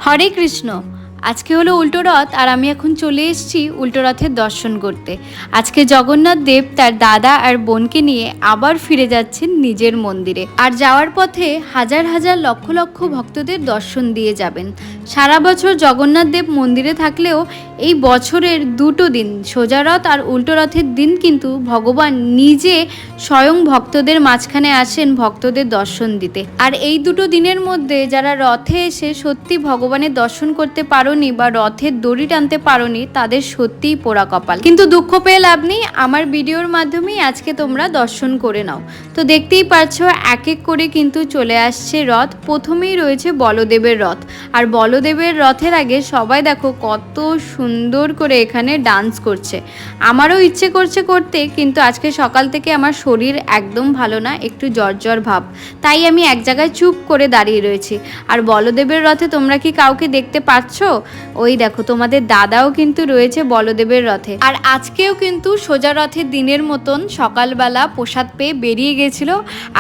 হরে কৃষ্ণ। আজকে হলো উল্টো রথ আর আমি এখন চলে এসেছি উল্টো রথের দর্শন করতে। আজকে জগন্নাথ দেব তার দাদা আর বোনকে নিয়ে আবার ফিরে যাচ্ছেন নিজের মন্দিরে, আর যাওয়ার পথে হাজার হাজার লক্ষ লক্ষ ভক্তদের দর্শন দিয়ে যাবেন। সারা বছর জগন্নাথ দেব মন্দিরে থাকলেও এই বছরের দুটো দিন, সোজা রথ আর উল্টো রথের দিন, কিন্তু ভগবান নিজে স্বয়ং ভক্তদের মাঝখানে আসেন ভক্তদের দর্শন দিতে। আর এই দুটো দিনের মধ্যে যারা রথে এসে সত্যি ভগবানের দর্শন করতে পারোনি বা রথের দড়ি টানতে পারোনি, তাদের সত্যিই পোড়া কপাল। কিন্তু দুঃখ পেয়ে লাভ নেই, আমার ভিডিওর মাধ্যমেই আজকে তোমরা দর্শন করে নাও। তো দেখতেই পাচ্ছ এক এক করে কিন্তু চলে আসছে রথ। প্রথমেই রয়েছে বলদেবের রথ, আর বলদেবের রথের আগে সবাই দেখো কত সুন্দর করে এখানে ডান্স করছে। আমারও ইচ্ছে করছে করতে, কিন্তু আজকে সকাল থেকে আমার শরীর একদম ভালো না, একটু জ্বর জ্বর ভাব, তাই আমি এক জায়গায় চুপ করে দাঁড়িয়ে রয়েছি। আর বলদেবের রথে তোমরা কি কাউকে দেখতে পাচ্ছ? ওই দেখো তোমাদের দাদাও কিন্তু রয়েছে বলদেবের রথে। আর আজকেও কিন্তু সোজা রথের দিনের মতন সকালবেলা প্রসাদ পেয়ে বেরিয়ে গেছিল,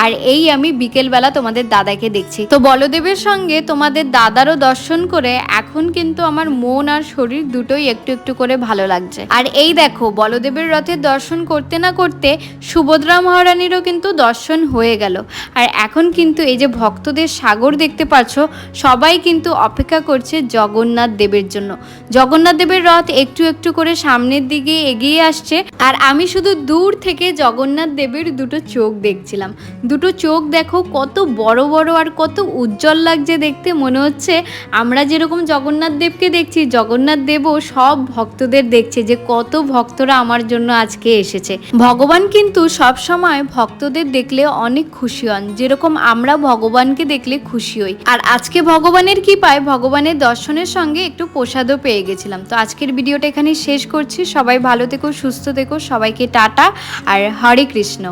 আর এই আমি বিকেলবেলা তোমাদের দাদাকে দেখছি। তো বলদেবের সঙ্গে তোমাদের দাদারও দর্শন করে এখন কিন্তু আমার মন আর শরীর দুটোই একটু একটু করে ভালো লাগছে। আর এই দেখো বলদেবের রথের দর্শন করতে না করতে সুভদ্রা মহারানীরও কিন্তু দর্শন হয়ে গেল। আর এখন কিন্তু এই যে ভক্তদের সাগর দেখতে পাচ্ছ, সবাই কিন্তু অপেক্ষা করছে জগন্নাথ দেবের জন্য। জগন্নাথ দেবের রথ একটু একটু করে সামনের দিকে এগিয়ে আসছে, আর আমি শুধু দূর থেকে জগন্নাথ দেবের দুটো চোখ দেখছিলাম। দুটো চোখ দেখো কত বড় বড় আর কত উজ্জ্বল লাগছে দেখতে। মনে হচ্ছে আমরা যেরকম জগন্নাথ দেবকে দেখছি, জগন্নাথ দেবও সব ভক্তদের দেখছে যে কত ভক্তরা আমার জন্য আজকে এসেছে। ভগবান কিন্তু সব সময় ভক্তদের দেখলে অনেক খুশি হন, যেরকম আমরা ভগবানকে দেখলে খুশি হই। আর আজকে ভগবানের কৃপায় ভগবানের দর্শনের সঙ্গে একটু প্রসাদও পেয়ে গেছিলাম। তো আজকের ভিডিওটা এখানেই শেষ করছি। সবাই ভালো থেকো, সুস্থ থেকো, সবাইকে টাটা আর হরে কৃষ্ণ।